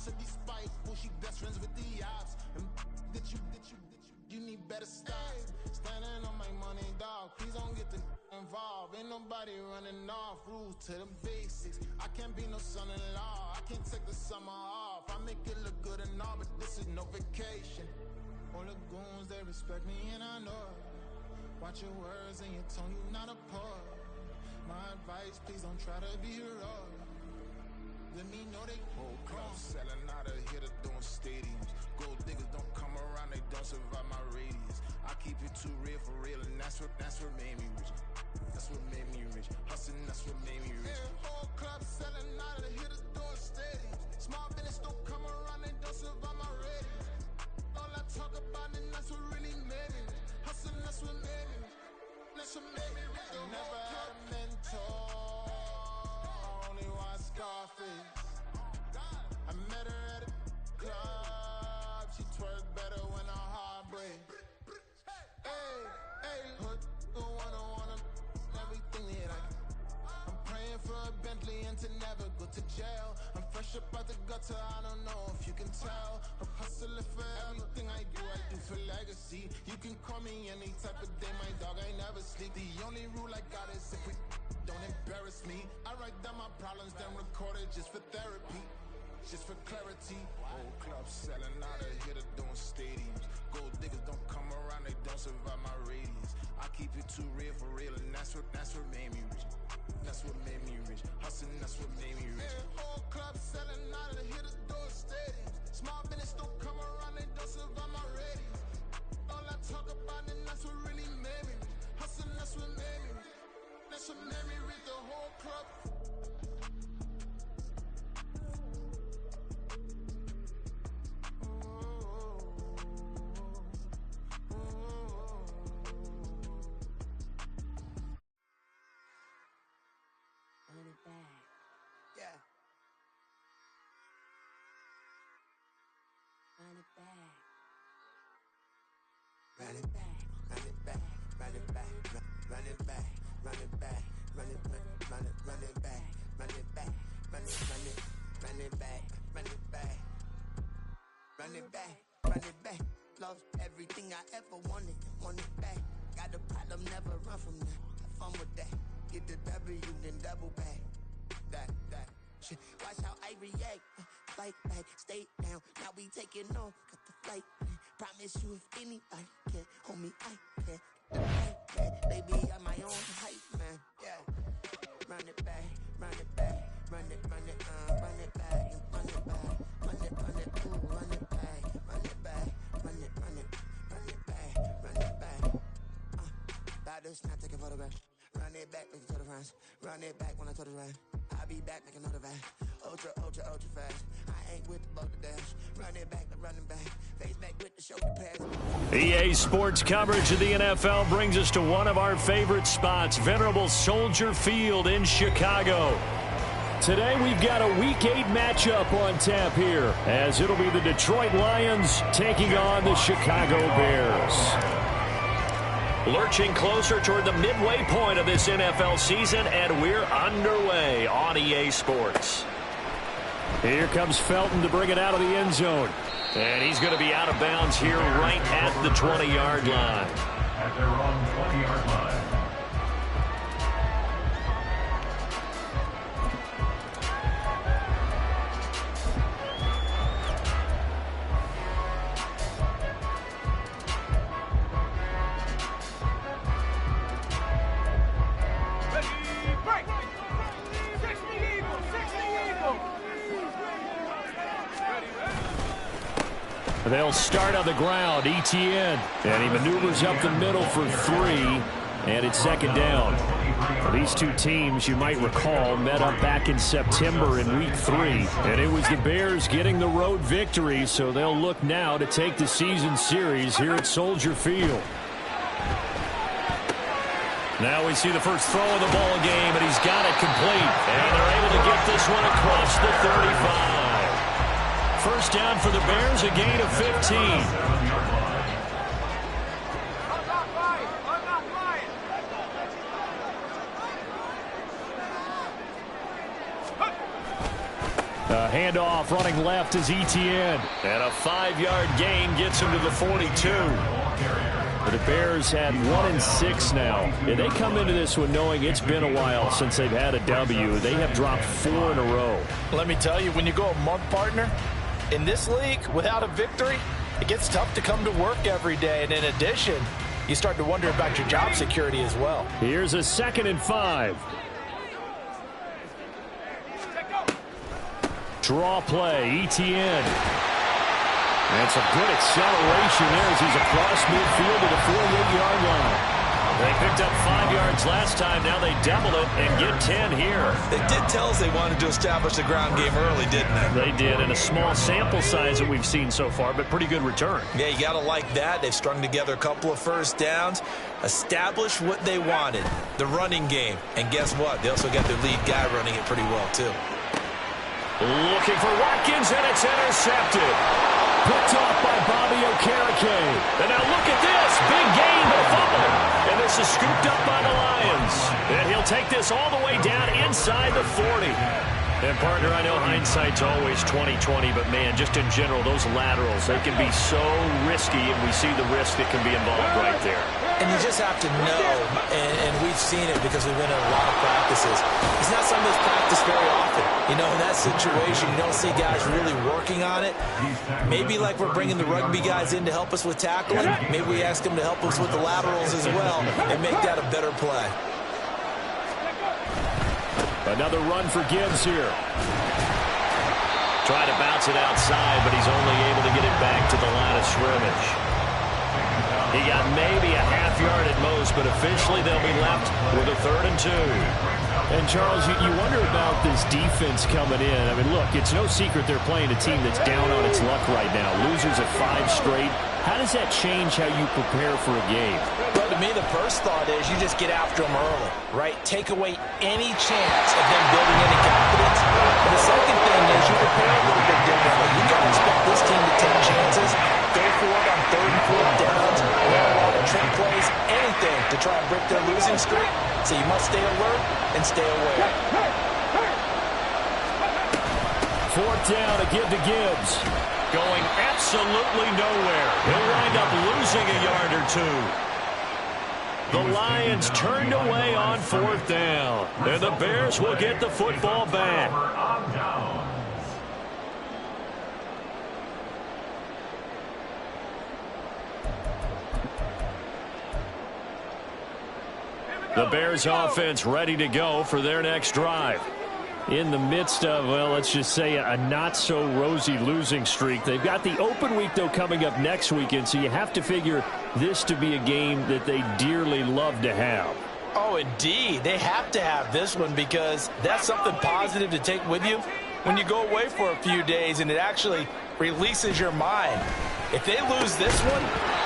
to be spiteful. She best friends with the ops. And you need better stop. Standing on my money, dog. Please don't get the involved. Ain't nobody running off. Rules to the basics. I can't be no son-in-law. I can't take the summer off. I make it look good and all, but this is no vacation. All the goons, they respect me and I know it. Watch your words and your tone, you not a poet. My advice, please don't try to be heroic. Let me know they whole club selling out of here to doing stadiums. Gold diggers don't come around, they don't survive my radius. I keep it too real for real, and that's what made me rich. That's what made me rich. Hustling, that's what made me rich. Whole club selling out of here to doing stadiums. Small business don't come around, they don't survive my radius. All I talk about, and that's what really made me rich. Hustling, that's what made me rich. That's what made me rich. Never had a mentor. Only one Scarface. I met her at a club. She twerk better when her heart breaks. Hey, hood, wanna everything that I can. I'm praying for a Bentley and to never go to jail. I'm fresh up out the gutter, I don't know if you can tell. I'm hustling for everything I do for legacy. You can call me any type of day, my dog, I never sleep. The only rule I got is if we don't embarrass me. I write down my problems, then record it just for therapy. Just for clarity. Whole club selling out of here to doing stadiums. Gold diggers don't come around, they don't survive my radius. I keep it too real for real, and that's what made me rich. That's what made me rich. Hustling, that's what made me rich. Whole club selling out of here to doing stadiums. Small business don't come around, they don't survive my radius. All I talk about, and that's what really made me rich. Hustling, that's what made me rich. That's what made me rich. The whole club. Run it back, run it back, run it back, run it back, run it back, run it back, run it back, run it back, run it back, run it back, run it back, run it back. Lost everything I ever wanted, want it back. Got a problem, never run from that. Have fun with that. Get the W, then double back. That. Shit. Watch how I react. Fight back, stay down. Now we taking off, got the flight. Promise you if anybody can, homie, I can. The night, man. Baby, I'm my own hype, man. Yeah. Run it back, run it back, run it back, run it back, run it back, ooh, run it back, run it back, run it back, run it back. About to snap, take a photograph. Run it back, make it to the friends. Run it back when I told it right. I'll be back, make another back. Ultra fast. I ain't with the boat to dash. Run it back, running back. Face back with the shoulder pass. EA Sports coverage of the NFL brings us to one of our favorite spots, venerable Soldier Field in Chicago. Today we've got a Week 8 matchup on tap here, as it'll be the Detroit Lions taking on the Chicago Bears. Lurching closer toward the midway point of this NFL season, and we're underway on EA Sports. Here comes Felton to bring it out of the end zone. And he's going to be out of bounds here right at the 20-yard line. At their own 20-yard line. They'll start on the ground, Etienne. And he maneuvers up the middle for 3, and it's second down. These two teams, you might recall, met up back in September in Week 3. And it was the Bears getting the road victory, so they'll look now to take the season series here at Soldier Field. Now we see the first throw of the ball game, and he's got it complete. And they're able to get this one across the 35. First down for the Bears, a gain of 15. Handoff running left is Etienne. And a 5-yard gain gets him to the 42. The Bears have 1-6 now. And they come into this one knowing it's been a while since they've had a W. They have dropped 4 in a row. Let me tell you, when you go a month, partner, in this league without a victory, it gets tough to come to work every day. And in addition, you start to wonder about your job security as well. Here's a 2nd and 5. Draw play, Etienne. And some good acceleration there as he's across midfield to the 48-yard line. They picked up 5 yards last time. Now they double it and get 10 here. They did tell us they wanted to establish the ground game early, didn't they? They did, and a small sample size that we've seen so far, but pretty good return. Yeah, you got to like that. They've strung together a couple of first downs, established what they wanted, the running game. And guess what? They also got their lead guy running it pretty well, too. Looking for Watkins, and it's intercepted. Picked off by Bobby Okereke. And now look at this. Big gain, but a fumble. And this is scooped up by the Lions. And he'll take this all the way down inside the 40. And, partner, I know hindsight's always 20/20, but, man, just in general, those laterals, they can be so risky, and we see the risk that can be involved right there. And you just have to know, and we've seen it because we've been in a lot of practices. It's not something that's practiced very often. You know, in that situation, you don't see guys really working on it. Maybe like we're bringing the rugby guys in to help us with tackling. Maybe we ask them to help us with the laterals as well and make that a better play. Another run for Gibbs here. Trying to bounce it outside, but he's only able to get it back to the line of scrimmage. He got maybe a half yard at most, but officially they'll be left with a 3rd and 2. And, Charles, you wonder about this defense coming in. I mean, look, it's no secret they're playing a team that's down on its luck right now. Losers of 5 straight. How does that change how you prepare for a game? Well, to me, the first thought is you just get after them early, right? Take away any chance of them building any confidence. And the second thing is you prepare a little bit differently. You got to expect this team to take chances, go for it on 3rd and 4th downs, run a lot of trick plays, anything to try and break their losing streak. So you must stay alert and stay aware. 4th down to give to Gibbs. Going absolutely nowhere. He'll wind up losing a yard or 2. The Lions turned away on 4th down. And the Bears will get the football back. The Bears offense ready to go for their next drive. In the midst of, well, let's just say a not-so-rosy losing streak. They've got the open week, though, coming up next weekend, so you have to figure this to be a game that they dearly love to have. Oh, indeed. They have to have this one because that's something positive to take with you when you go away for a few days, and it actually releases your mind. If they lose this one,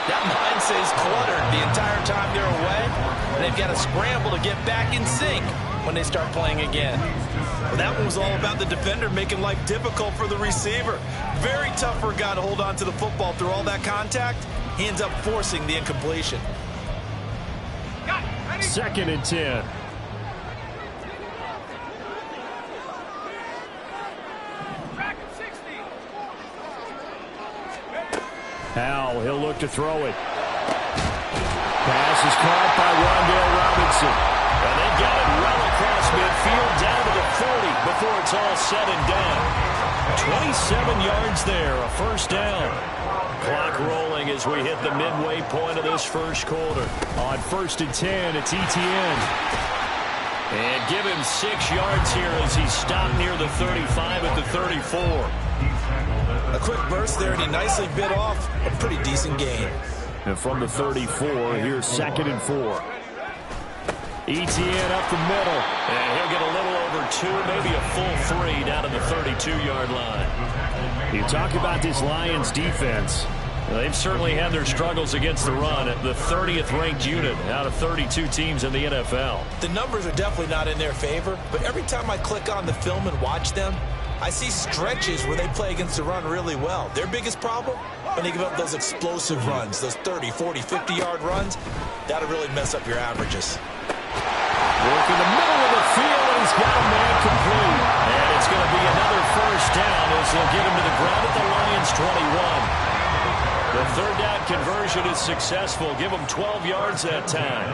that mind stays cluttered the entire time they're away, and they've got to scramble to get back in sync when they start playing again. Well, that one was all about the defender making life difficult for the receiver. Very tough for a guy to hold on to the football through all that contact. He ends up forcing the incompletion. 2nd and 10. Howell, he'll look to throw it. Pass is caught by Rondale Robinson. And they got it well across midfield down to the 40 before it's all said and done. 27 yards there, a 1st down. Clock rolling as we hit the midway point of this first quarter. On 1st and 10, it's Etienne. And give him 6 yards here as he's stopped near the 35 at the 34. A quick burst there, and he nicely bit off a pretty decent gain. And from the 34, here's 2nd and 4. Etienne up the middle. And he'll get a little over 2, maybe a full 3 down to the 32-yard line. You talk about this Lions defense. They've certainly had their struggles against the run at the 30th ranked unit out of 32 teams in the NFL. The numbers are definitely not in their favor, but every time I click on the film and watch them, I see stretches where they play against the run really well. Their biggest problem, when they give up those explosive runs, those 30, 40, 50-yard runs, that'll really mess up your averages. Work in the middle of the field, and he's got a man complete. And it's going to be another 1st as they'll get him to the ground at the Lions' 21. The third down conversion is successful. Give him 12 yards that time.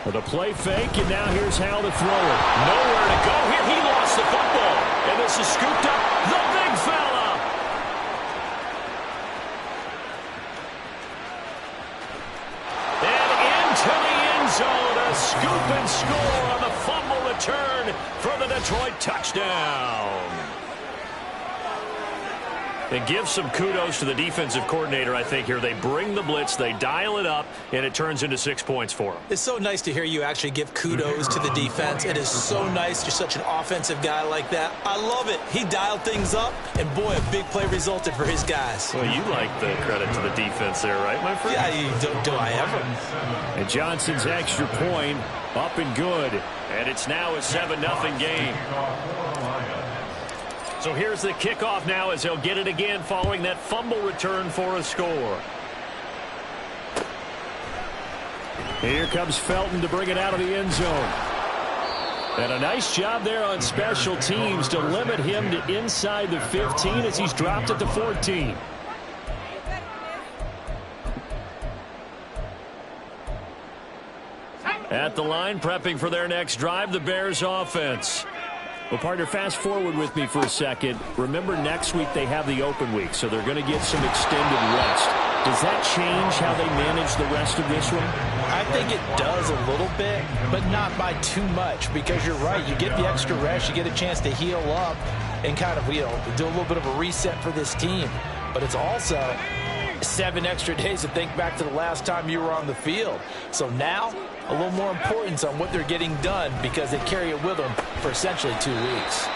With a play fake, and now here's Howell to throw it. Nowhere to go here. He lost the football. And this is scooped up. The big fella. And into the end zone. A scoop and score on the fumble return for the Detroit touchdown. And give some kudos to the defensive coordinator, I think, here. They bring the blitz, they dial it up, and it turns into 6 points for them. It's so nice to hear you actually give kudos to the defense. It is so nice. You're such an offensive guy like that. I love it. He dialed things up, and boy, a big play resulted for his guys. Well, you like the credit to the defense there, right, my friend? Yeah, do I ever? And Johnson's extra point up and good. And it's now a 7-0 game. So here's the kickoff now as they'll get it again following that fumble return for a score. Here comes Felton to bring it out of the end zone. And a nice job there on special teams to limit him to inside the 15 as he's dropped at the 14. At the line, prepping for their next drive, the Bears offense. Well, partner, fast forward with me for a second. Remember, next week they have the open week, so they're going to get some extended rest. Does that change how they manage the rest of this one? I think it does a little bit, but not by too much, because you're right. You get the extra rest, you get a chance to heal up and kind of, do a little bit of a reset for this team. But it's also 7 extra days to think back to the last time you were on the field. So now, a little more importance on what they're getting done because they carry it with them for essentially 2 weeks.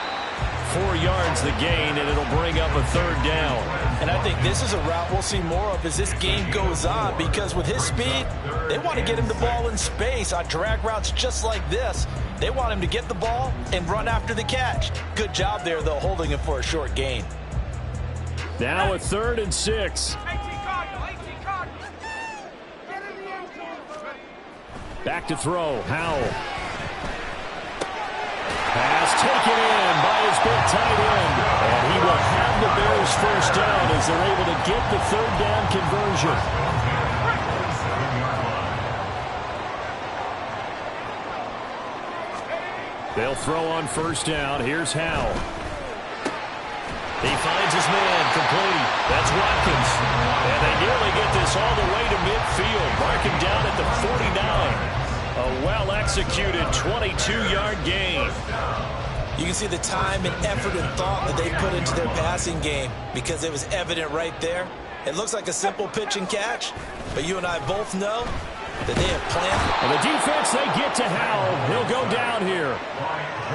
4 yards the gain, and it'll bring up a third down. And I think this is a route we'll see more of as this game goes on, because with his speed, they want to get him the ball in space on drag routes just like this. They want him to get the ball and run after the catch. Good job there, though, holding him for a short gain. Now a 3rd and 6. Back to throw, Howell. Pass taken in by his big tight end. And he will have the Bears first down as they're able to get the third down conversion. They'll throw on first down. Here's Howell. He finds his man, complete. That's Watkins. And they nearly get this all the way to midfield. Mark him down at the 49. A well-executed 22-yard gain. You can see the time and effort and thought that they put into their passing game because it was evident right there. It looks like a simple pitch and catch, but you and I both know that they have planned. And the defense, they get to Howell. He'll go down here.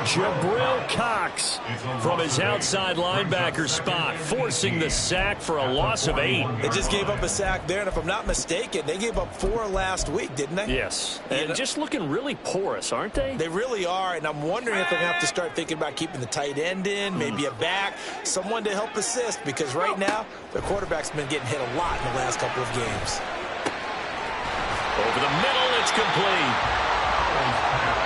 Jabril Cox from his outside linebacker spot, forcing the sack for a loss of 8. They just gave up a sack there, and if I'm not mistaken, they gave up 4 last week, didn't they? Yes, and just looking really porous, aren't they? They really are, and I'm wondering if they're going to have to start thinking about keeping the tight end in, maybe a back, someone to help assist, because right now, their quarterback's been getting hit a lot in the last couple of games. Over the middle, it's complete.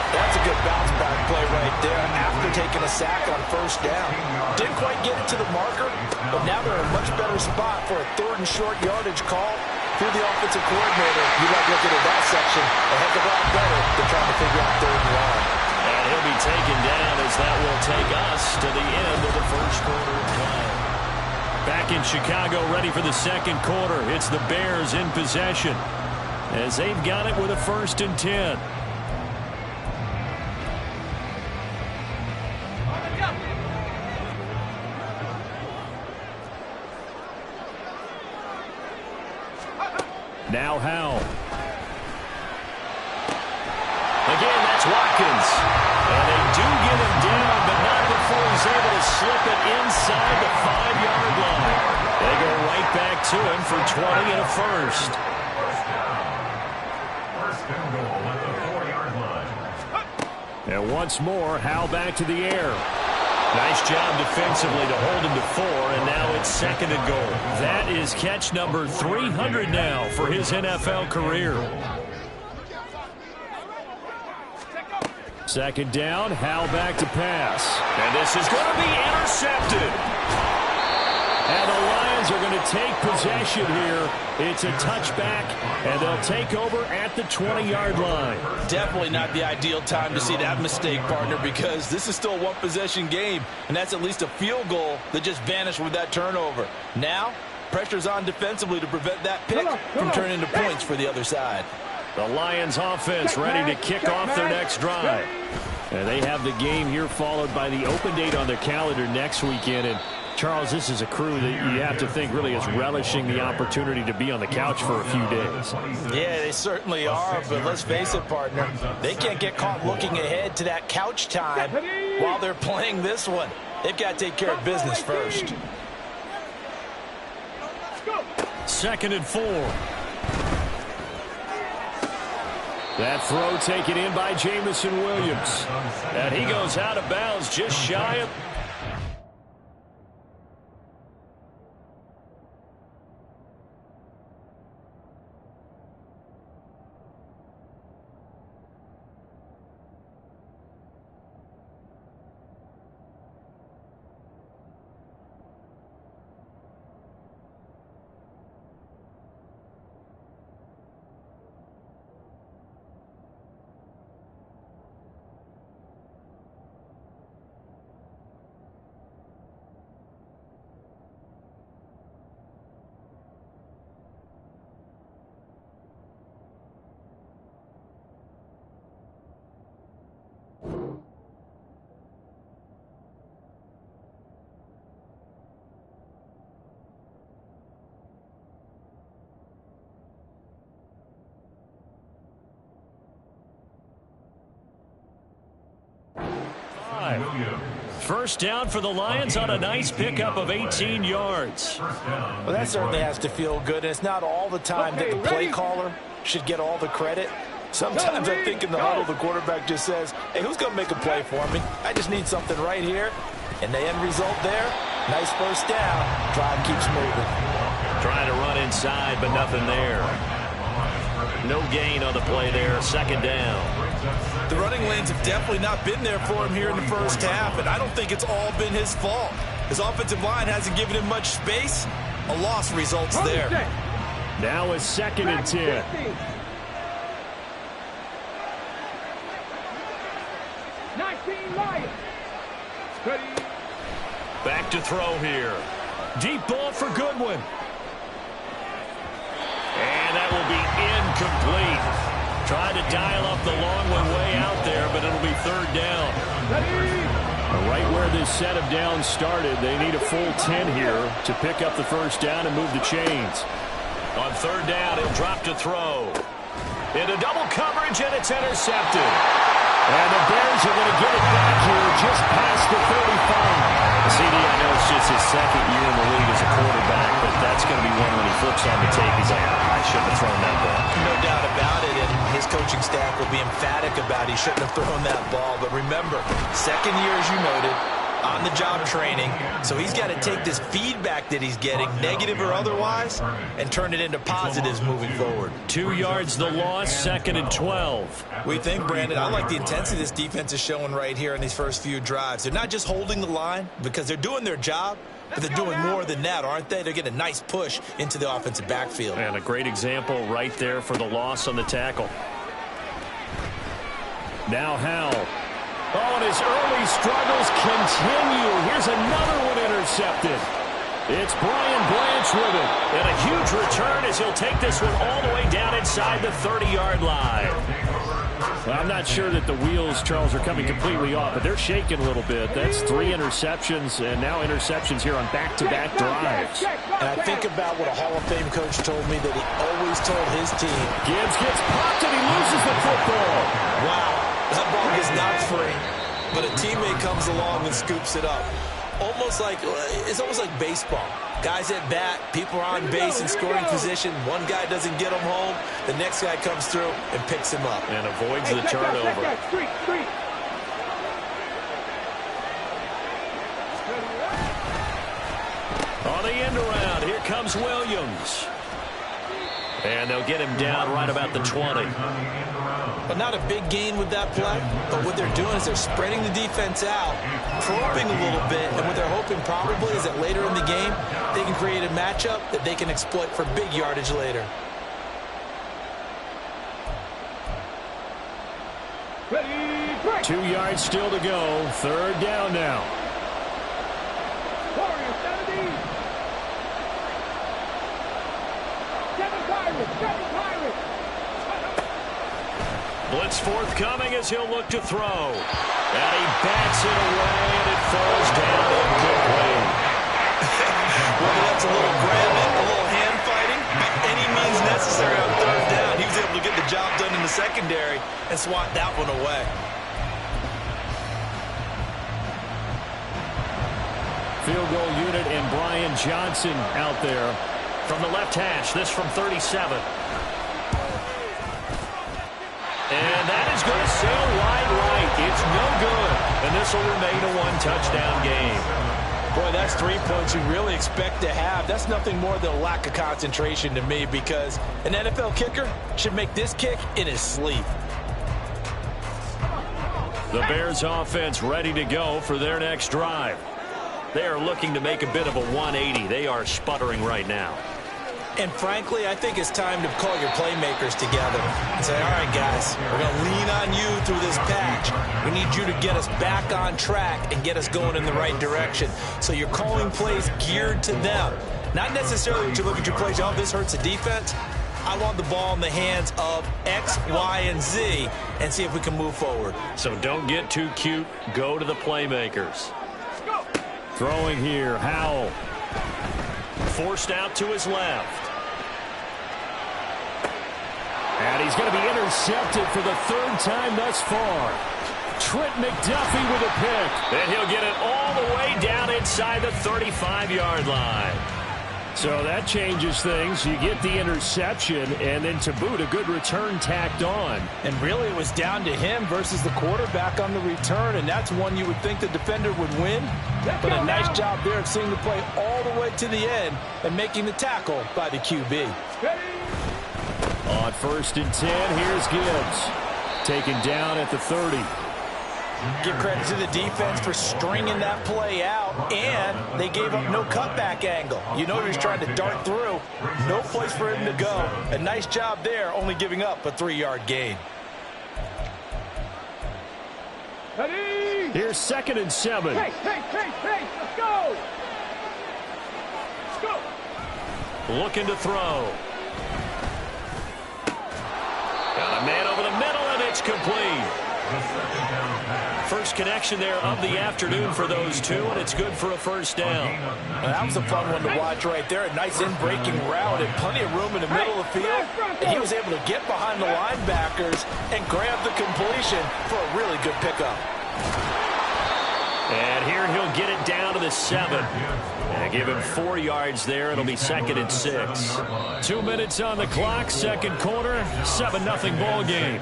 That's a good bounce back play right there after taking a sack on first down. Didn't quite get it to the marker, but now they're in a much better spot for a 3rd and short yardage call through the offensive coordinator. You like looking at that section a heck of a lot better than trying to figure out 3rd and long. And he'll be taken down as that will take us to the end of the first quarter of play. Back in Chicago, ready for the second quarter. It's the Bears in possession as they've got it with a 1st and 10. Now Howell. Again, that's Watkins. And they do get him down, but not before he's able to slip it inside the 5-yard line. They go right back to him for 20 and a first. First and goal at the 4-yard line. And once more, Howell back to the air. Nice job defensively to hold him to 4, and now it's 2nd and goal. That is catch number 300 now for his NFL career. Second down, Howell back to pass. And this is going to be intercepted. And the Lions are going to take possession here. It's a touchback, and they'll take over at the 20-yard line. Definitely not the ideal time to see that mistake, partner, because this is still a one-possession game, and that's at least a field goal that just vanished with that turnover. Now, pressure's on defensively to prevent that pick from turning into points for the other side. The Lions offense ready to kick off their next drive. And they have the game here followed by the open date on their calendar next weekend. And Charles, this is a crew that you have to think really is relishing the opportunity to be on the couch for a few days. Yeah, they certainly are, but let's face it, partner. They can't get caught looking ahead to that couch time while they're playing this one. They've got to take care of business first. 2nd and 4. That throw taken in by Jameson Williams. And he goes out of bounds just shy of... First down for the Lions on a nice pickup of 18 yards. Well, that certainly has to feel good. And it's not all the time that the play caller should get all the credit. Sometimes I think in the huddle, the quarterback just says, hey, who's going to make a play for me? I just need something right here. And the end result there, nice first down. Drive keeps moving. Trying to run inside, but nothing there. No gain on the play there. 2nd down. The running lanes have definitely not been there for him here in the first half, and I don't think it's all been his fault. His offensive line hasn't given him much space. A loss results there. Now it's 2nd and 10. Back to throw here. Deep ball for Goodwin. And that will be incomplete. Tried to dial up the long one way out there, but it'll be 3rd down. Right where this set of downs started, they need a full 10 here to pick up the first down and move the chains. On 3rd down, he'll drop to throw. Into double coverage, and it's intercepted. And the Bears are going to get it back here just past the 35. CD, I know it's just his 2nd year in the league as a quarterback, but that's going to be one when he flips on the tape. He's like, I shouldn't have thrown that ball. No doubt about it, and his coaching staff will be emphatic about he shouldn't have thrown that ball. But remember, 2nd year, as you noted, on-the-job training, so he's got to take this feedback that he's getting, negative or otherwise, and turn it into positives moving forward. 2 yards the loss, 2nd and 12. We think, Brandon, I like the intensity this defense is showing right here in these first few drives. They're not just holding the line because they're doing their job, but they're doing more than that, aren't they? They're getting a nice push into the offensive backfield. And a great example right there for the loss on the tackle. Now Howell. Oh, and his early struggles continue. Here's another one intercepted. It's Brian Branch with it. And a huge return as he'll take this one all the way down inside the 30-yard line. Well, I'm not sure that the wheels, Charles, are coming completely off, but they're shaking a little bit. That's 3 interceptions, and now interceptions here on back-to-back drives. And I think about what a Hall of Fame coach told me that he always told his team. Gibbs gets popped, and he loses the football. Wow. That ball is not free, but a teammate comes along and scoops it up. It's almost like baseball. Guys at bat, people are on base in scoring position. One guy doesn't get him home. The next guy comes through and picks him up. And avoids the turnover. On the end around, here comes Williams. And they'll get him down right about the 20. But not a big gain with that play. But what they're doing is they're spreading the defense out, probing a little bit, and what they're hoping probably is that later in the game, they can create a matchup that they can exploit for big yardage later. 2 yards still to go. 3rd down now. Blitz forthcoming as he'll look to throw. And he bats it away, and it falls down incomplete. Whether that's a little grabbing, a little hand fighting, by any means necessary on 3rd down, he was able to get the job done in the secondary and swat that one away. Field goal unit and Brian Johnson out there from the left hash. This from 37. And that is going to sail wide right. It's no good. And this will remain a 1-touchdown game. Boy, that's 3 points you really expect to have. That's nothing more than a lack of concentration to me, because an NFL kicker should make this kick in his sleep. The Bears offense ready to go for their next drive. They are looking to make a bit of a 180. They are sputtering right now. And frankly, I think it's time to call your playmakers together and say, all right, guys, we're going to lean on you through this patch. We need you to get us back on track and get us going in the right direction. So you're calling plays geared to them. Not necessarily that you look at your plays, oh, this hurts the defense. I want the ball in the hands of X, Y, and Z and see if we can move forward. So don't get too cute. Go to the playmakers. Throwing here, Howell. Forced out to his left. And he's going to be intercepted for the 3rd time thus far. Trent McDuffie with a pick. And he'll get it all the way down inside the 35-yard line. So that changes things. You get the interception, and then to boot, a good return tacked on. And really, it was down to him versus the quarterback on the return, and that's one you would think the defender would win. But a nice job there of seeing the play all the way to the end and making the tackle by the QB. On 1st and 10, here's Gibbs. Taken down at the 30. Give credit to the defense for stringing that play out, and they gave up no cutback angle. You know he was trying to dart through. No place for him to go. A nice job there, only giving up a 3-yard gain. Here's 2nd and 7. Hey, let's go! Let's go! Looking to throw. Got a man over the middle, and it's complete. First connection there of the afternoon for those two, and it's good for a 1st down. Well, that was a fun one to watch right there. A nice in-breaking route and plenty of room in the middle of the field. And he was able to get behind the linebackers and grab the completion for a really good pickup. And here he'll get it down to the 7. And give him 4 yards there. It'll be 2nd and 6. 2 minutes on the clock, 2nd quarter, 7-0 ball game.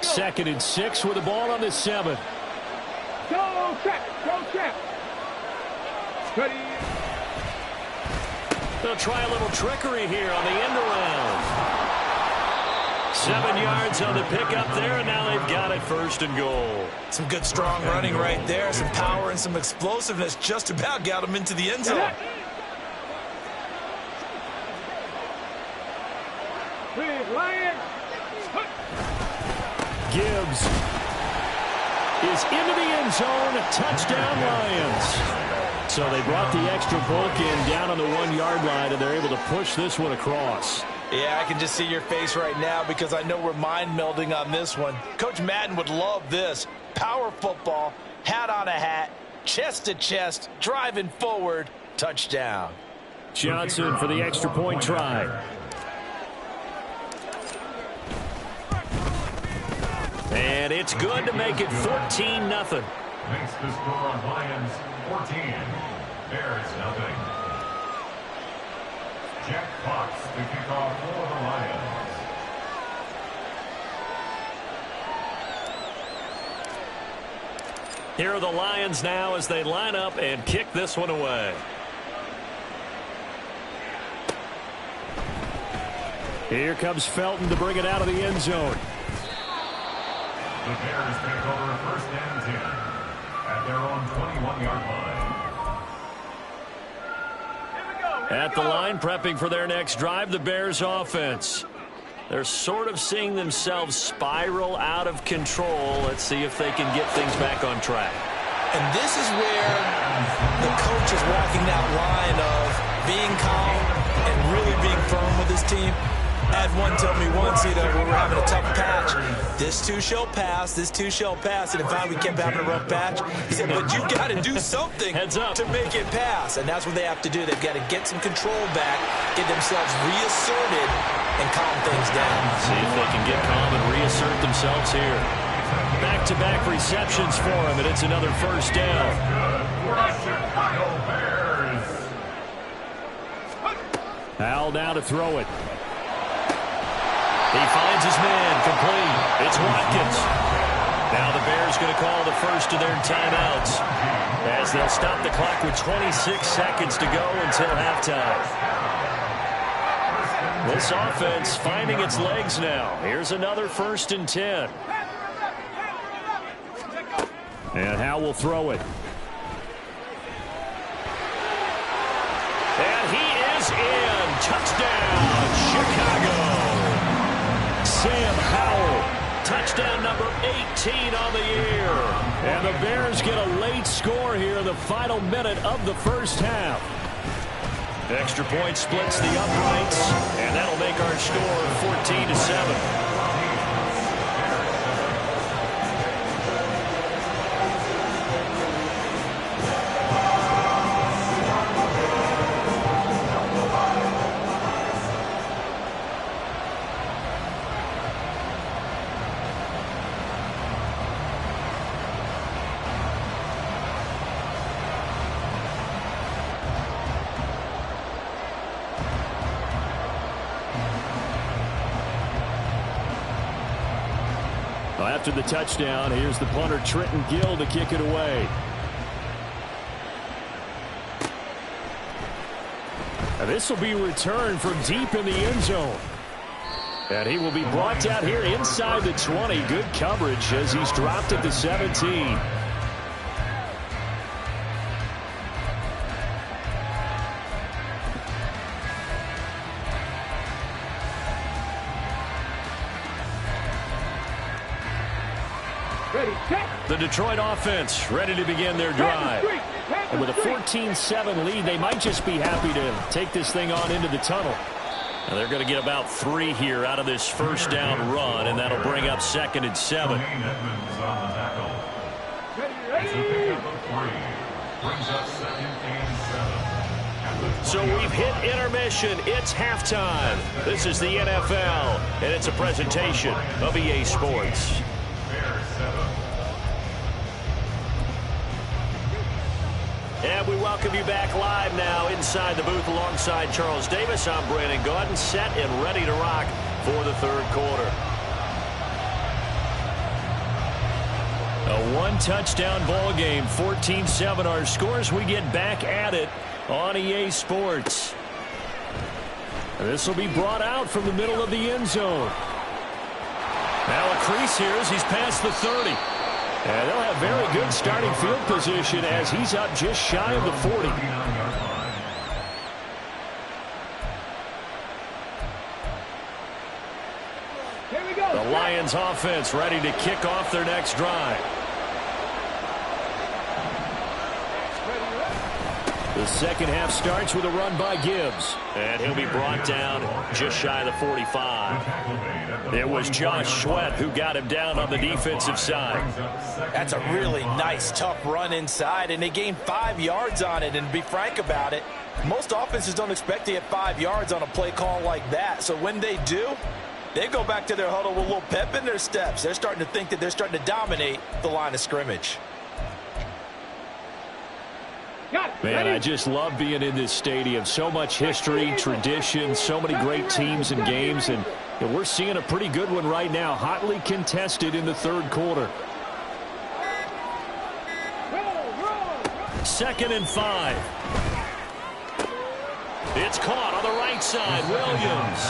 2nd and 6 with the ball on the 7. Go check. Ready. They'll try a little trickery here on the end around. 7 yards on the pickup there, and now they've got it 1st and goal. Some good strong running right there. Some power and some explosiveness just about got him into the end zone. Gibbs is into the end zone. Touchdown, Lions. So they brought the extra bulk in down on the 1-yard line, and they're able to push this one across. Yeah, I can just see your face right now because I know we're mind melding on this one. Coach Madden would love this. Power football, hat on a hat, chest to chest, driving forward, touchdown. Johnson for the extra point try. And it's good to make it 14-0. Makes the score on Lions 14. Bears nothing. Jack Fox to kick off for the Lions. Here are the Lions now as they line up and kick this one away. Here comes Felton to bring it out of the end zone. The Bears take over 1st and 10 at their own 21-yard line. At the line, prepping for their next drive, the Bears offense. They're sort of seeing themselves spiral out of control. Let's see if they can get things back on track. And this is where the coach is walking that line of being calm and really being firm with his team. I had one tell me once, we were having a tough patch. This too shall pass, this too shall pass. And in fact, we kept having a rough patch. He said, but you've got to do something to make it pass. And that's what they have to do. They've got to get some control back, get themselves reasserted, and calm things down. See if they can get calm and reassert themselves here. Back-to-back receptions for him, and it's another first down. Howell now to throw it. He finds his man, complete. It's Watkins. Now the Bears going to call the first of their timeouts as they'll stop the clock with 26 seconds to go until halftime. This offense finding its legs now. Here's another 1st and 10. And Howell will throw it. And he is in. Touchdown, Chicago. Sam Howell, touchdown number 18 on the year. And the Bears get a late score here in the final minute of the first half. Extra point splits the uprights, and that'll make our score 14-7. After the touchdown, here's the punter, Trenton Gill, to kick it away. And this will be returned from deep in the end zone. And he will be brought down here inside the 20. Good coverage as he's dropped at the 17. The Detroit offense ready to begin their drive. And with a 14-7 lead, they might just be happy to take this thing on into the tunnel. And they're going to get about 3 here out of this first down run, and that'll bring up 2nd and 7. So we've hit intermission. It's halftime. This is the NFL, and it's a presentation of EA Sports. And we welcome you back live now inside the booth alongside Charles Davis. I'm Brandon Gaudin, set and ready to rock for the third quarter. A one-touchdown ball game, 14-7 our scores. We get back at it on EA Sports. This will be brought out from the middle of the end zone. Now a crease here as he's past the 30. And they'll have very good starting field position as he's up just shy of the 40. Here we go. The Lions offense ready to kick off their next drive. The second half starts with a run by Gibbs. And he'll be brought down just shy of the 45. It was Josh Sweat who got him down on the defensive side. That's a really nice, tough run inside, and they gained 5 yards on it. And to be frank about it, most offenses don't expect to get 5 yards on a play call like that. So when they do, they go back to their huddle with a little pep in their steps. They're starting to think that they're starting to dominate the line of scrimmage. Man, I just love being in this stadium. So much history, tradition, so many great teams and games, and we're seeing a pretty good one right now, hotly contested in the third quarter. 2nd and 5. It's caught on the right side. Williams.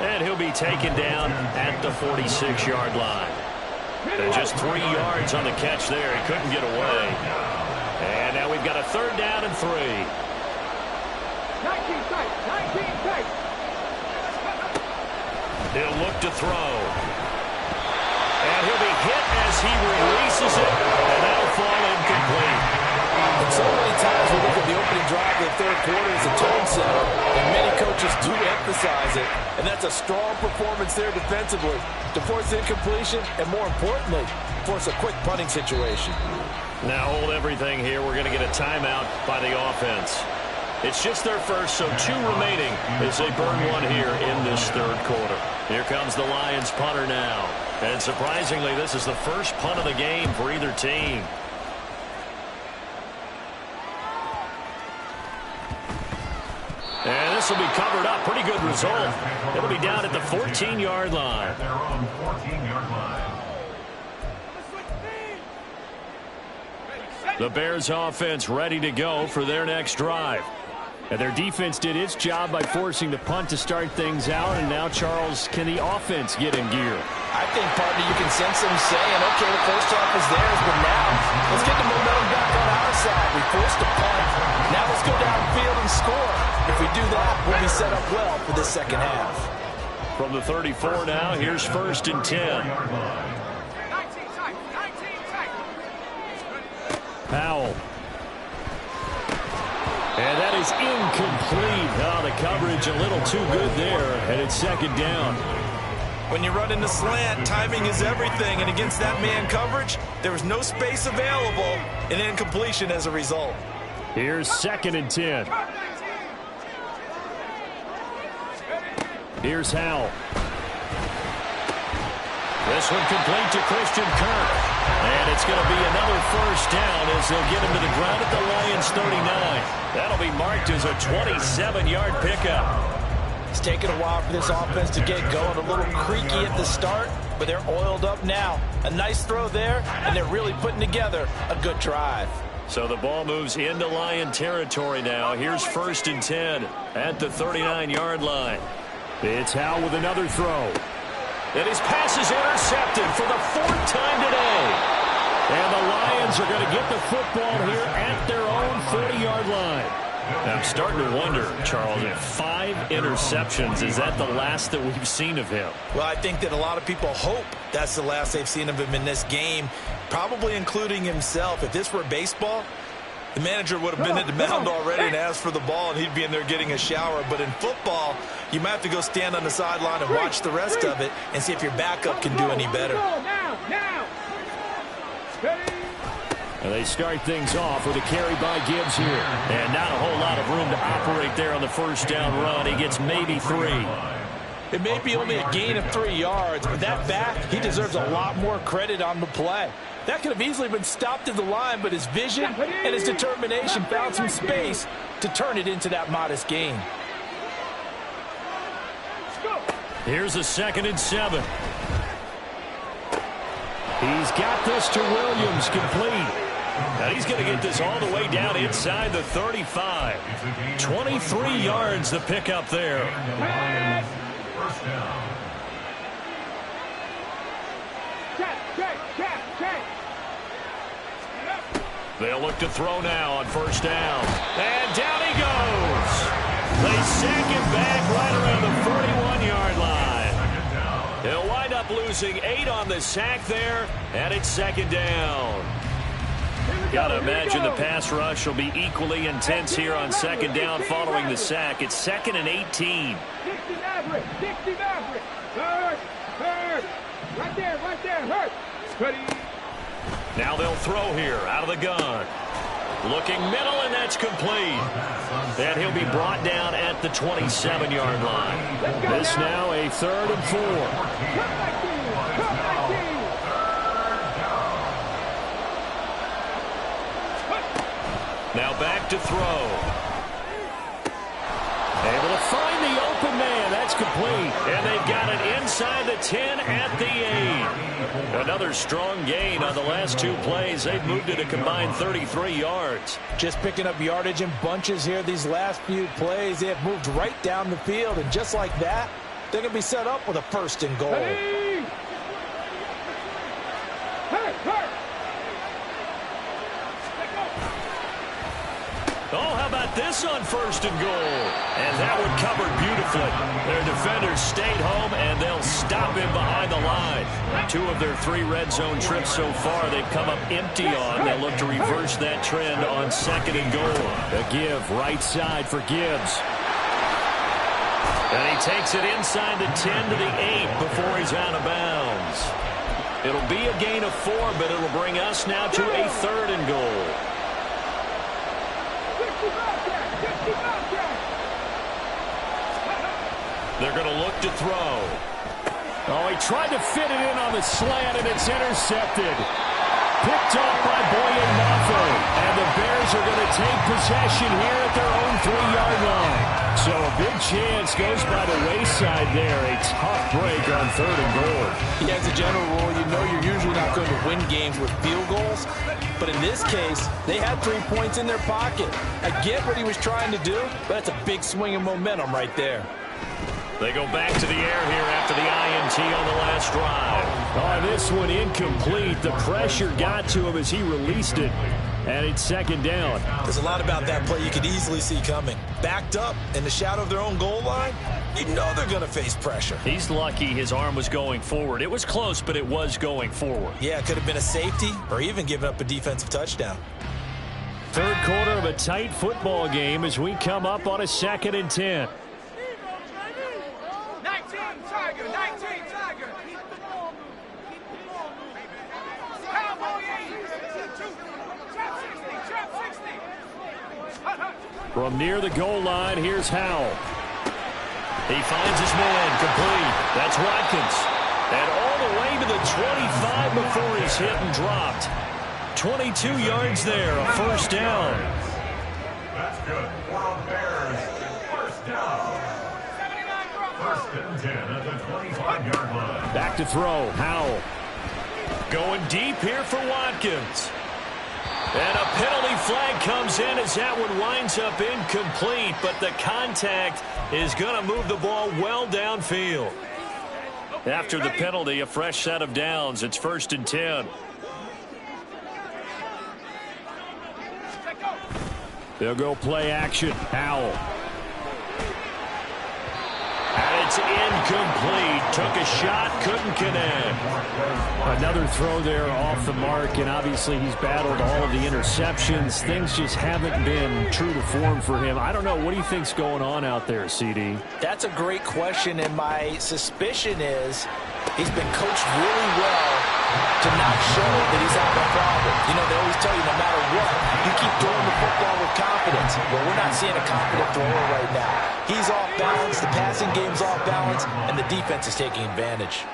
And he'll be taken down at the 46-yard line. And just 3 yards on the catch there. He couldn't get away. And now we've got a 3rd down and 3. 19 tight. 19 tight. He'll look to throw. And he'll be hit as he releases it. And that'll fall incomplete. And so many times we look at the opening drive of the 3rd quarter as a tone setter, and many coaches do emphasize it. And that's a strong performance there defensively to force incompletion and, more importantly, force a quick punting situation. Now hold everything here. We're going to get a timeout by the offense. It's just their first, so 2 remaining as they burn 1 here in this 3rd quarter. Here comes the Lions punter now. And surprisingly, this is the first punt of the game for either team. And this will be covered up. Pretty good result. It'll be down at the 14-yard line. Their own 14-yard line. The Bears offense ready to go for their next drive. And their defense did its job by forcing the punt to start things out. And now, Charles, can the offense get in gear? I think, partner, you can sense them saying, okay, the first half is theirs, but now let's get the momentum back on our side. We forced a punt. Now let's go downfield and score. If we do that, we'll be set up well for this second half. From the 34 now, here's 1st and 10. 19 tight. 19 tight. Powell. And that is incomplete. Oh, the coverage a little too good there, and it's 2nd down. When you run in the slant, timing is everything, and against that man coverage, there was no space available, and incompletion as a result. Here's 2nd and 10. Here's Howell. This one complete to Christian Kirk. And it's going to be another 1st down as they'll get him to the ground at the Lions 39. That'll be marked as a 27-yard pickup. It's taken a while for this offense to get going. A little creaky at the start, but they're oiled up now. A nice throw there, and they're really putting together a good drive. So the ball moves into Lion territory now. Here's 1st and 10 at the 39-yard line. It's Howell with another throw. And his pass is intercepted for the 4th time today. And the Lions are going to get the football here at their own 40-yard line. I'm starting to wonder, Charles, if 5 interceptions, is that the last that we've seen of him? Well, I think that a lot of people hope that's the last they've seen of him in this game, probably including himself. If this were baseball, the manager would have been at the mound already and asked for the ball, and he'd be in there getting a shower. But in football, you might have to go stand on the sideline and watch the rest of it and see if your backup can do any better. Now. And they start things off with a carry by Gibbs here. And not a whole lot of room to operate there on the 1st down run. He gets maybe 3. It may be only a gain of 3 yards, but that back, he deserves a lot more credit on the play. That could have easily been stopped at the line, but his vision and his determination found some space to turn it into that modest gain. Here's a 2nd and 7. He's got this to Williams, complete. Now he's going to get this all the way down inside the 35. 23 yards to pick up there. 1st down. They'll look to throw now on 1st down. And down he goes. They sack him back right around the 41-yard line. He'll wind up losing 8 on the sack there, and it's 2nd down. Got to imagine the pass rush will be equally intense here on 2nd down following the sack. It's 2nd and 18. 60 Maverick. Hurt. Right there. Hurt. Ready. Now they'll throw here out of the gun. Looking middle, and that's complete. And he'll be brought down at the 27-yard line. This now a 3rd and 4. Now back to throw. Able to find the open man. That's complete. And they've got it inside the 10 at the 8. Another strong gain on the last 2 plays. They've moved it a combined 33 yards. Just picking up yardage in bunches here these last few plays. They have moved right down the field, and just like that, they're going to be set up with a 1st and goal. Hey! Hurt! Oh, how about this on 1st and goal? And that one covered beautifully. Their defenders stayed home, and they'll stop him behind the line. 2 of their 3 red zone trips so far they've come up empty on. They'll look to reverse that trend on 2nd and goal. A give right side for Gibbs. And he takes it inside the 10 to the 8 before he's out of bounds. It'll be a gain of 4, but it'll bring us now to a 3rd and goal. They're going to look to throw. Oh, he tried to fit it in on the slant, and it's intercepted. Picked off by Boye Mafe. And the Bears are going to take possession here at their own 3-yard line. So a big chance goes by the wayside there. A tough break on 3rd and goal. Yeah, as a general rule, you know you're usually not going to win games with field goals. But in this case, they had 3 points in their pocket. I get what he was trying to do, but that's a big swing of momentum right there. They go back to the air here after the INT on the last drive. Oh, this one incomplete. The pressure got to him as he released it. And it's 2nd down. There's a lot about that play you could easily see coming. Backed up in the shadow of their own goal line, you know they're going to face pressure. He's lucky his arm was going forward. It was close, but it was going forward. Yeah, it could have been a safety or even given up a defensive touchdown. 3rd quarter of a tight football game as we come up on a 2nd and 10. 19 Tiger. From near the goal line, here's Howell. He finds his man complete. That's Watkins. And all the way to the 25 before he's hit and dropped. 22 yards there, a 1st down. That's good for Bears. 1st down. 1st and 10 at the 25-yard line. Back to throw, Howell. Going deep here for Watkins. And a penalty flag comes in as that one winds up incomplete, but the contact is going to move the ball well downfield. After the penalty, a fresh set of downs. It's 1st and 10. They'll go play action. Howell. And it's incomplete. Took a shot, couldn't connect. Another throw there off the mark, and obviously he's battled all of the interceptions. Things just haven't been true to form for him. I don't know. What do you think's going on out there, CD? That's a great question, and my suspicion is he's been coached really well to not show that he's having a problem. You know, they always tell you no matter what, you keep throwing the football with confidence. Well, we're not seeing a confident thrower right now. He's off balance, the passing game's off balance, and the defense is taking advantage.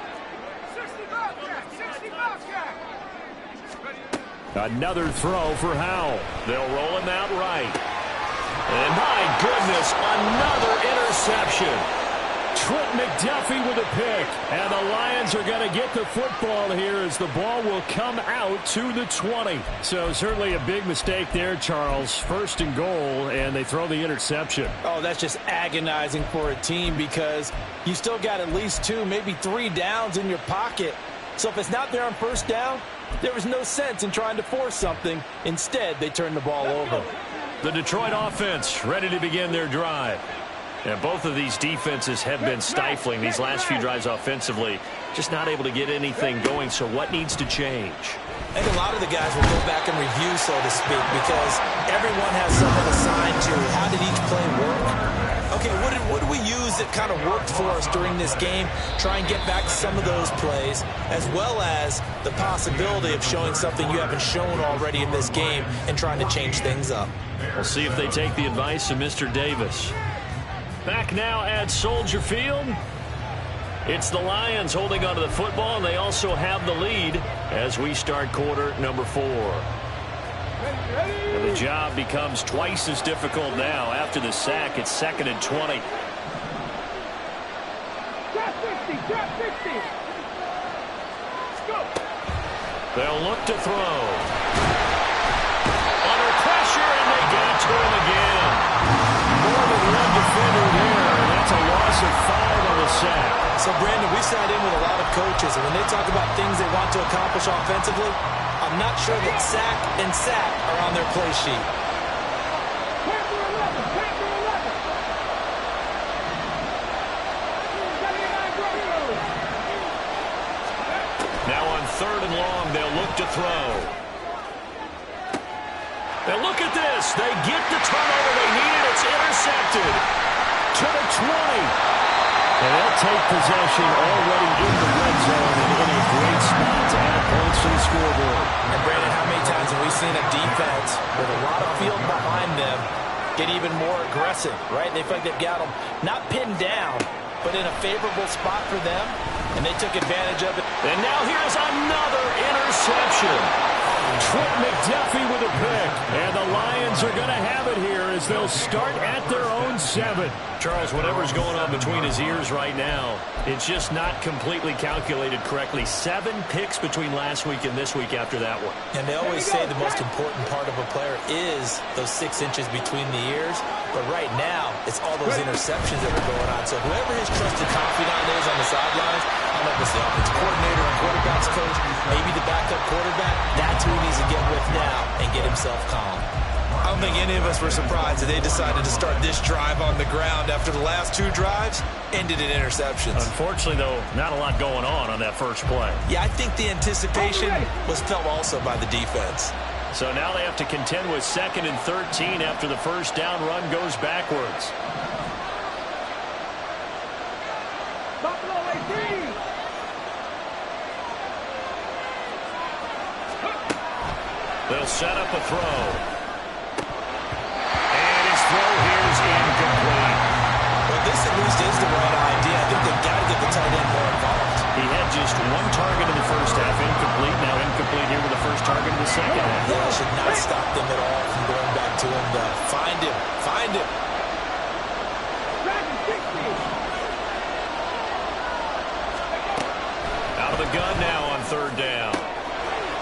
Another throw for Howell. They'll roll him out right. And my goodness, another interception. Trent McDuffie with a pick. And the Lions are going to get the football here as the ball will come out to the 20. So certainly a big mistake there, Charles. 1st and goal, and they throw the interception. Oh, that's just agonizing for a team because you still got at least 2, maybe 3 downs in your pocket. So if it's not there on 1st down, there was no sense in trying to force something. Instead, they turned the ball over. The Detroit offense ready to begin their drive. And both of these defenses have been stifling these last few drives offensively. Just not able to get anything going. So what needs to change? I think a lot of the guys will go back and review, so to speak, because everyone has someone assigned to how did each play work. Okay, what did we use that kind of worked for us during this game? Try and get back to some of those plays, as well as the possibility of showing something you haven't shown already in this game and trying to change things up. We'll see if they take the advice of Mr. Davis. Back now at Soldier Field. It's the Lions holding onto the football, and they also have the lead as we start quarter number 4. And the job becomes twice as difficult now. After the sack, it's 2nd and 20. Drop 50, drop 50. Let's go. They'll look to throw. Under pressure, and they get it to him again. More than one defender there, and that's a loss of 5 on the sack. So, Brandon, we sat in with a lot of coaches, and when they talk about things they want to accomplish offensively, I'm not sure that sack and sack are on their play sheet. Now on 3rd and long, they'll look to throw. And look at this. They get the turnover they needed. It's intercepted. To the 20. And they'll take possession already in the red zone and in a great spot to add points to the scoreboard. And, Brandon, how many times have we seen a defense with a lot of field behind them get even more aggressive, right? They feel like they've got them not pinned down, but in a favorable spot for them, and they took advantage of it. And now here's another interception. Trent McDuffie with a pick. And the Lions are going to have it here as they'll start at their own 7. Charles, whatever's going on between his ears right now, it's just not completely calculated correctly. 7 picks between last week and this week after that one. And they always say the most important part of a player is those 6 inches between the ears. But right now, it's all those interceptions that are going on. So whoever his trusted confidant is on the sidelines, I don't know if it's the offensive coordinator or quarterback's coach, maybe the backup quarterback, that's who he needs to get with now and get himself calm. I don't think any of us were surprised that they decided to start this drive on the ground after the last 2 drives ended in interceptions. Unfortunately, though, not a lot going on that first play. Yeah, I think the anticipation was felt also by the defense. So now they have to contend with 2nd and 13 after the first down run goes backwards. They'll set up a throw. And his throw here is incomplete. Well, this at least is the right idea. I think they've got to get the tight end more involved. He had just 1 target in the first half, incomplete. Now incomplete here with the first target in the second half. Yeah, it should not stop them at all from going back to him. Find him. Find him. Out of the gun now on 3rd down.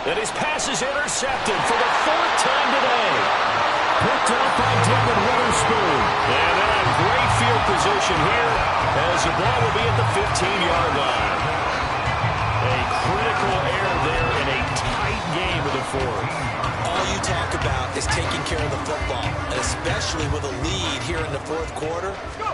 And his pass is intercepted for the 4th time today. Picked up by Devin Witherspoon. And they'll have great field position here as the ball will be at the 15-yard line. A critical error there in a tight game of the 4th. All you talk about is taking care of the football, and especially with a lead here in the 4th quarter.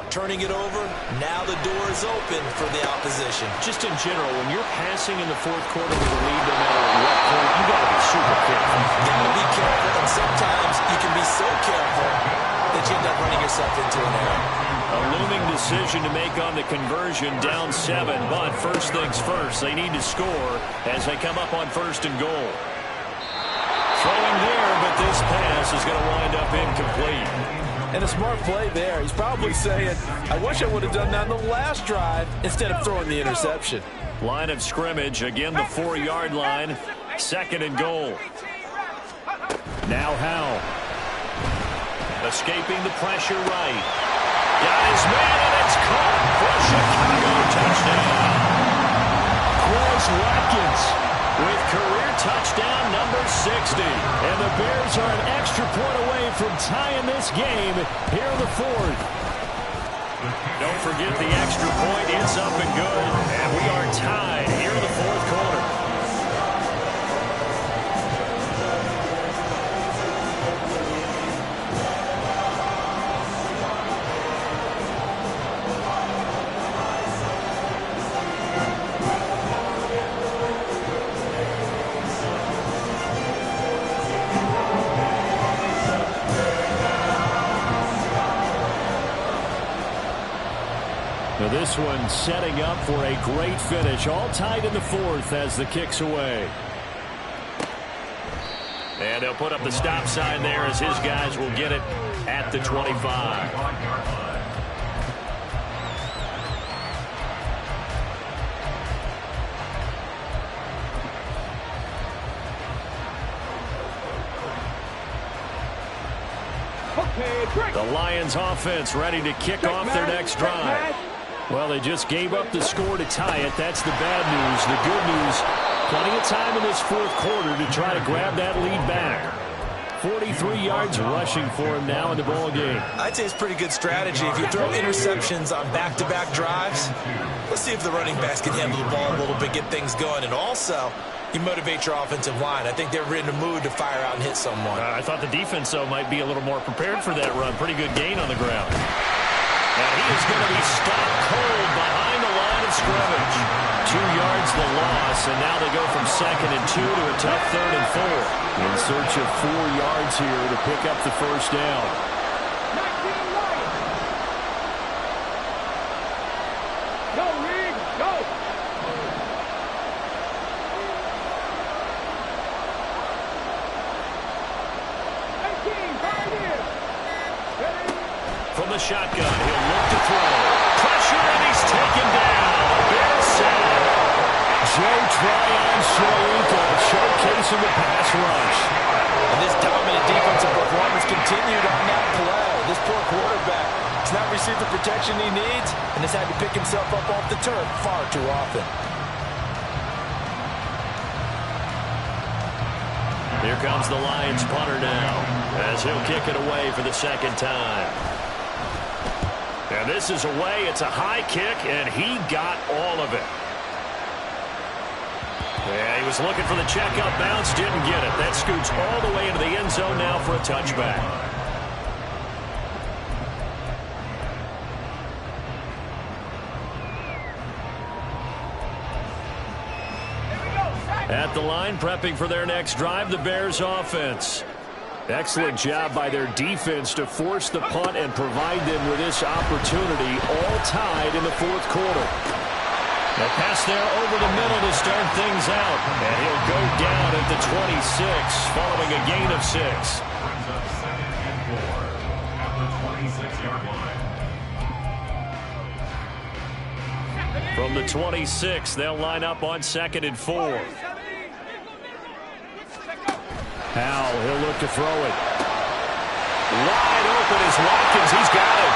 Turning it over, now the door is open for the opposition. Just in general, when you're passing in the 4th quarter with a lead, no matter what point, you got to be super careful. Got to be careful, and sometimes you can be so careful that you end up running yourself into an error. A looming decision to make on the conversion, down 7. But first things first, they need to score as they come up on 1st and goal. Throwing there, but this pass is going to wind up incomplete. And a smart play there. He's probably saying, I wish I would have done that on the last drive instead of throwing the interception. Line of scrimmage, again the 4-yard line, 2nd and goal. Now Howell. Escaping the pressure right. Got his man, and it's caught for a Chicago touchdown. Quez Watkins with career touchdown number 60. And the Bears are an extra point away from tying this game here in the 4th. Don't forget the extra point is up and good. And we are tied here in the 4th quarter. Now this one setting up for a great finish. All tied in the 4th as the kick's away. And they'll put up the stop sign there as his guys will get it at the 25. The Lions offense ready to kick off their next drive. Well, they just gave up the score to tie it. That's the bad news. The good news, Plenty of time in this fourth quarter to try to grab that lead back. 43 yards rushing for him now in the ball game. I'd say it's pretty good strategy. If you throw interceptions on back-to-back drives, let's see if the running backs can handle the ball a little bit, get things going. And also, you motivate your offensive line. I think they're in the mood to fire out and hit someone. I thought the defense, though, might be a little more prepared for that run. Pretty good gain on the ground. And he is going to be stopped cold behind the line of scrimmage. 2 yards the loss, and now they go from 2nd and 2 to a tough 3rd and 4. In search of 4 yards here to pick up the first down. Go, Reed, go! From the shotgun, he'll look to throw. Pressure, and he's taken down. Bear sack. Joe Tryon-Shoyinka showcasing the pass rush. And this dominant defensive performance continued on that play. This poor quarterback has not received the protection he needs and has had to pick himself up off the turf far too often. Here comes the Lions punter now as he'll kick it away for the 2nd time. And this is away. It's a high kick, and he got all of it. Yeah, he was looking for the checkup bounce, didn't get it. That scoots all the way into the end zone now for a touchback. At the line, prepping for their next drive, the Bears offense. Excellent job by their defense to force the punt and provide them with this opportunity, all tied in the fourth quarter. A pass there over the middle to start things out. And he'll go down at the 26 following a gain of 6. Brings up 2nd and 4 at the 26-yard line. From the 26, they'll line up on 2nd and 4. Howell, he'll look to throw it. Wide open is Watkins. He's got it.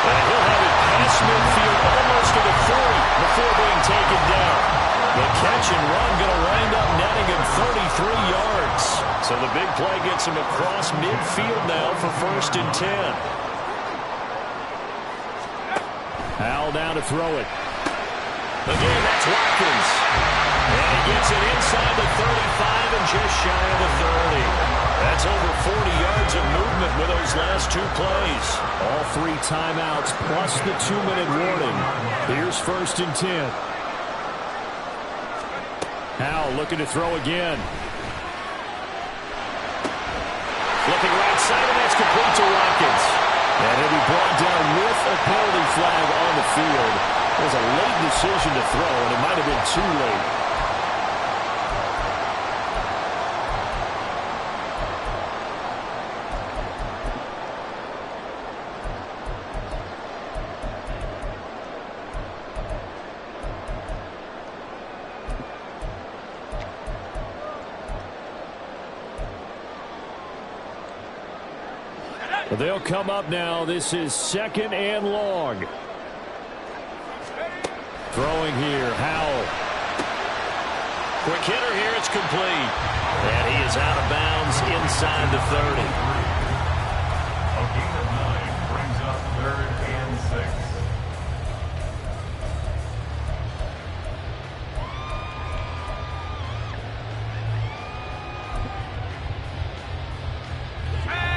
And he'll have it past midfield almost to the 40 before being taken down. The catch and run going to wind up netting him 33 yards. So the big play gets him across midfield now for 1st and 10. Howell down to throw it. Again, that's Watkins. And he gets it inside the 35 and just shy of the 30. That's over 40 yards of movement with those last 2 plays. All 3 timeouts plus the 2-minute warning. Here's 1st and 10. Howell looking to throw again. Flipping right side, and that's complete to Watkins. And he'll be brought down with a penalty flag on the field. It was a late decision to throw, and it might have been too late. They'll come up now. This is 2nd and long. Throwing here, Howell. Quick hitter here, it's complete. And he is out of bounds inside the 30. A gain of 9 brings up 3rd and 6.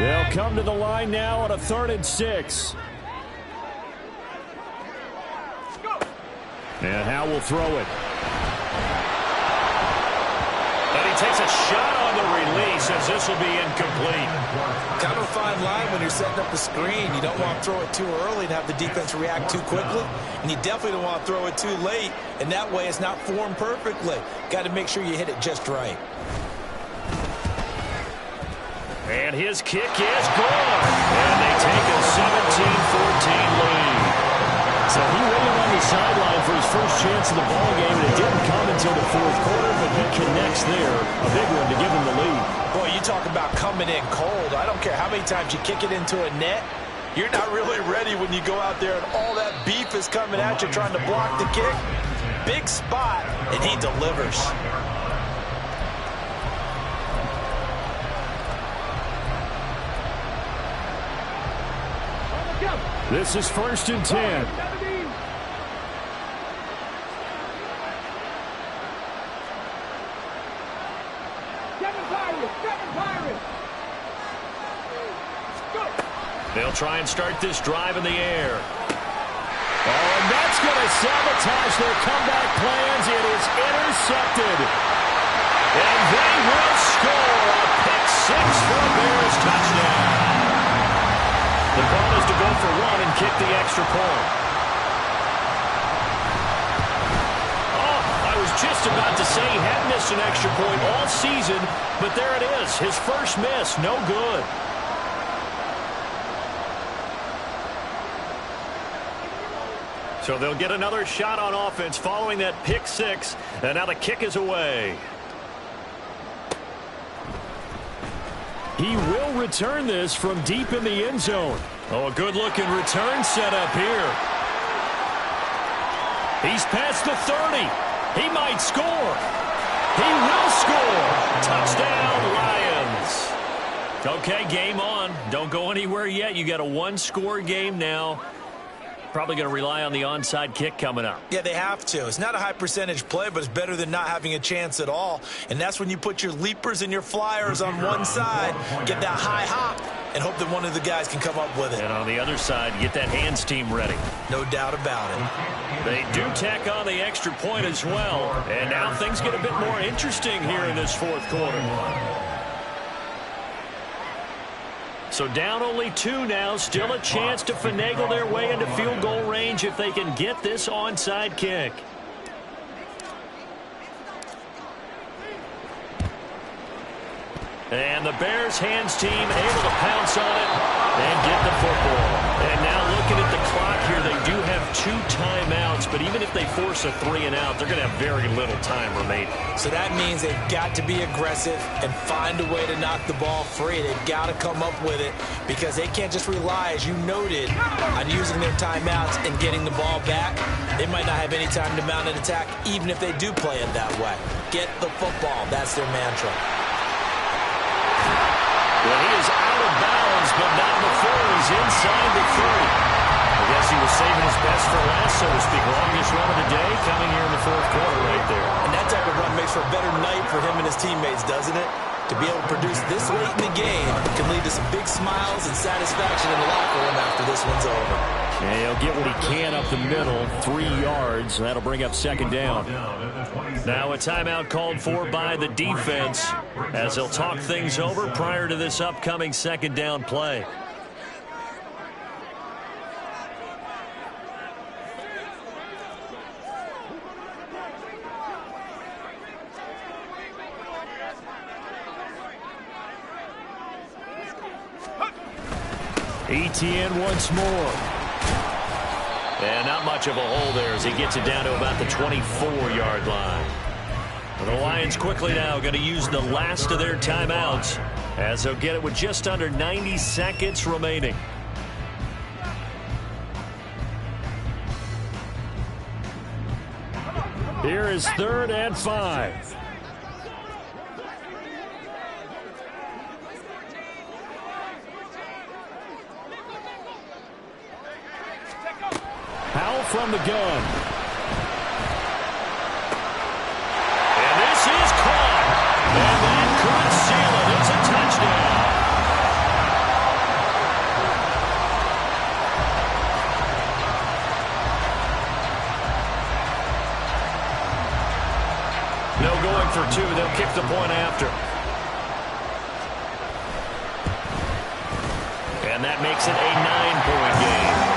They'll come to the line now on a 3rd and 6. And Howell will throw it. And he takes a shot on the release as this will be incomplete. Kind of a fine line when you're setting up the screen. You don't want to throw it too early and have the defense react too quickly. And you definitely don't want to throw it too late. And that way it's not formed perfectly. Got to make sure you hit it just right. And his kick is good. And they take a 17-14 lead. So he waited on the sideline for his first chance in the ballgame, and it didn't come until the fourth quarter, but he connects there. A big one to give him the lead. Boy, you talk about coming in cold. I don't care how many times you kick it into a net. You're not really ready when you go out there and all that beef is coming at you trying to block the kick. Big spot, and he delivers. This is 1st and 10. They'll try and start this drive in the air. Oh, and that's going to sabotage their comeback plans. It is intercepted. And they will score a pick six for a Bears touchdown. The goal is to go for one and kick the extra point. Oh, I was just about to say he had missed an extra point all season, but there it is. His first miss, no good. So they'll get another shot on offense following that pick six, and now the kick is away. He will return this from deep in the end zone. Oh, a good-looking return set up here. He's past the 30. He might score. He will score. Touchdown, Lions. Okay, game on. Don't go anywhere yet. You got a one-score game now. Probably going to rely on the onside kick coming up. Yeah, they have to. It's not a high percentage play, but it's better than not having a chance at all. And that's when you put your leapers and your flyers on one side, get that high hop, and hope that one of the guys can come up with it. And on the other side, get that hands team ready. No doubt about it. They do tack on the extra point as well. And now things get a bit more interesting here in this fourth quarter. So down only 2 now, still a chance to finagle their way into field goal range if they can get this onside kick. And the Bears hands team able to pounce on it and get the football. And now looking at the clock here, they do have 2 timeouts, but even if they force a 3-and-out, they're going to have very little time remaining. So that means they've got to be aggressive and find a way to knock the ball free. They've got to come up with it because they can't just rely, as you noted, on using their timeouts and getting the ball back. They might not have any time to mount an attack, even if they do play it that way. Get the football. That's their mantra. Well, he is out of bounds, but not before he's inside the 30. I guess he was saving his best for last, so to speak. Longest run of the day coming here in the fourth quarter right there. And that type of run makes for a better night for him and his teammates, doesn't it? To be able to produce this late in the game can lead to some big smiles and satisfaction in the locker room after this one's over. And he'll get what he can up the middle, 3 yards. That'll bring up second down. Now a timeout called for by the defense as they'll talk things over prior to this upcoming second down play. Etienne once more. And not much of a hole there as he gets it down to about the 24-yard line. The Lions quickly now going to use the last of their timeouts as they'll get it with just under 90 seconds remaining. Here is 3rd and 5. From the gun. And this is caught. And that could seal it. It's a touchdown. No going for 2. They'll kick the point after. And that makes it a 9-point game.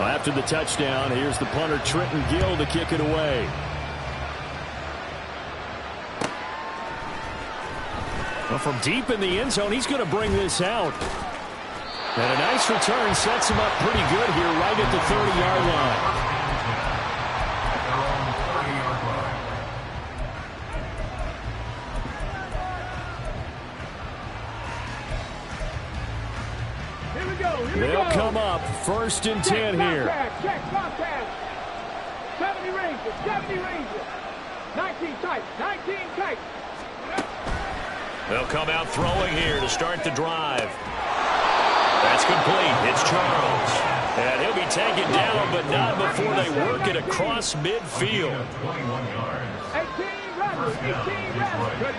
After the touchdown, here's the punter, Trenton Gill, to kick it away. Well, from deep in the end zone, he's going to bring this out. And a nice return sets him up pretty good here right at the 30-yard line. They'll come up 1st and 10 here. Check contact. 70 ranges, 70 ranges. 19 tight, 19 tight. They'll come out throwing here to start the drive. That's complete. It's Charles. And he'll be taken down, but not before they work it across midfield. 18 runners, 18 runners.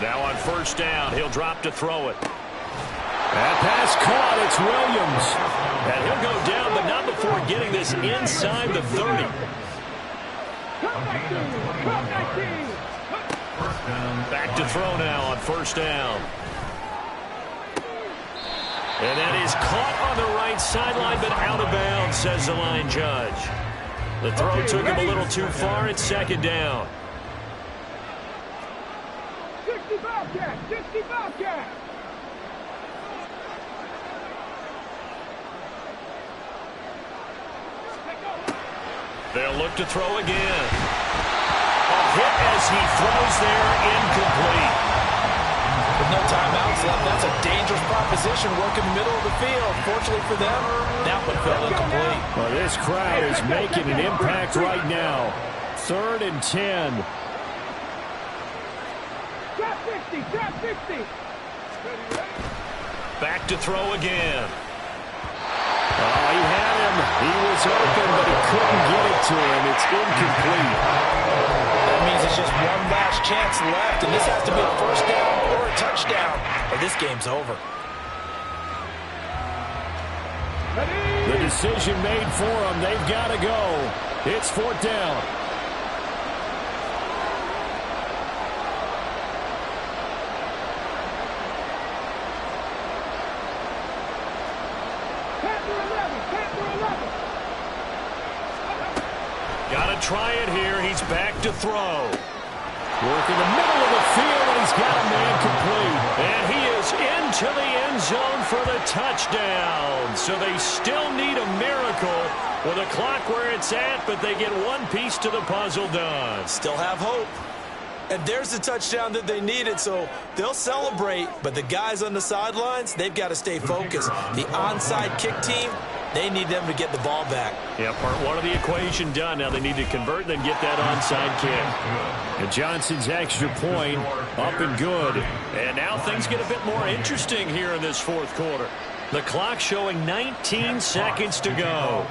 Now on 1st down, he'll drop to throw it. That pass caught. It's Williams. And he'll go down, but not before getting this inside the 30. Back to throw now on 1st down. And that is caught on the right sideline, but out of bounds, says the line judge. The throw took him a little too far. It's 2nd down. 60 Bobcat, 60 Bobcat. They'll look to throw again. A hit as he throws there, incomplete. With no timeouts left, that's a dangerous proposition. Work in the middle of the field. Fortunately for them, that one fell incomplete. Well, this crowd is making an impact right now. 3rd and 10. Trap 60, trap 60. Back to throw again. Oh, he had him. He was open, but he couldn't get it to him. It's incomplete. That means it's just one last chance left, and this has to be a 1st down or a touchdown, or this game's over. The decision made for them. They've got to go. It's 4th down. Got to try it here. He's back to throw. Work in the middle of the field, and he's got a man complete. And he is into the end zone for the touchdown. So they still need a miracle with a clock where it's at, but they get one piece to the puzzle done. Still have hope. And there's the touchdown that they needed, so they'll celebrate. But the guys on the sidelines, they've got to stay focused. The onside kick team, they need them to get the ball back. Yeah, part one of the equation done. Now they need to convert and then get that onside kick. And Johnson's extra point up and good. And now things get a bit more interesting here in this 4th quarter. The clock showing 19 seconds to go.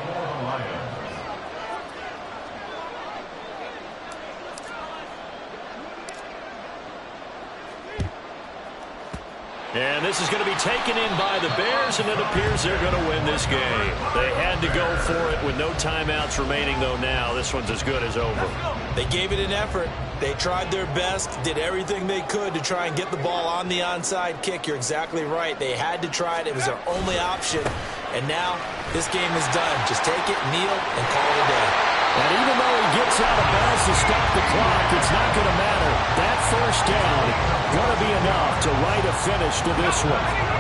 And this is going to be taken in by the Bears, and it appears they're going to win this game. They had to go for it with no timeouts remaining, though now. This one's as good as over. They gave it an effort. They tried their best, did everything they could to try and get the ball on the onside kick. You're exactly right. They had to try it. It was their only option. And now this game is done. Just take it, kneel, and call it a day. And even though he gets out of bounds to stop the clock, it's not going to matter. That 1st down going to be enough to write a finish to this one.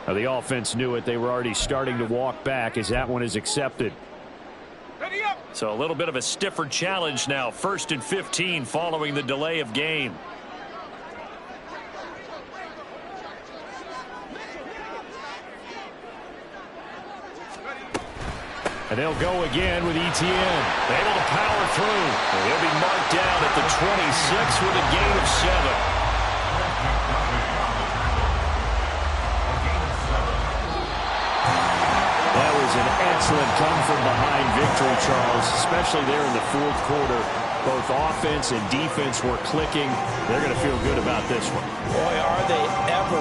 Now the offense knew it. They were already starting to walk back as that one is accepted. So a little bit of a stiffer challenge now. 1st and 15 following the delay of game. And they'll go again with Etienne. Able to power through. And he'll be marked down at the 26 with a gain of 7. That was an excellent come-from-behind victory, Charles, especially there in the 4th quarter. Both offense and defense were clicking. They're going to feel good about this one. Boy, are they ever.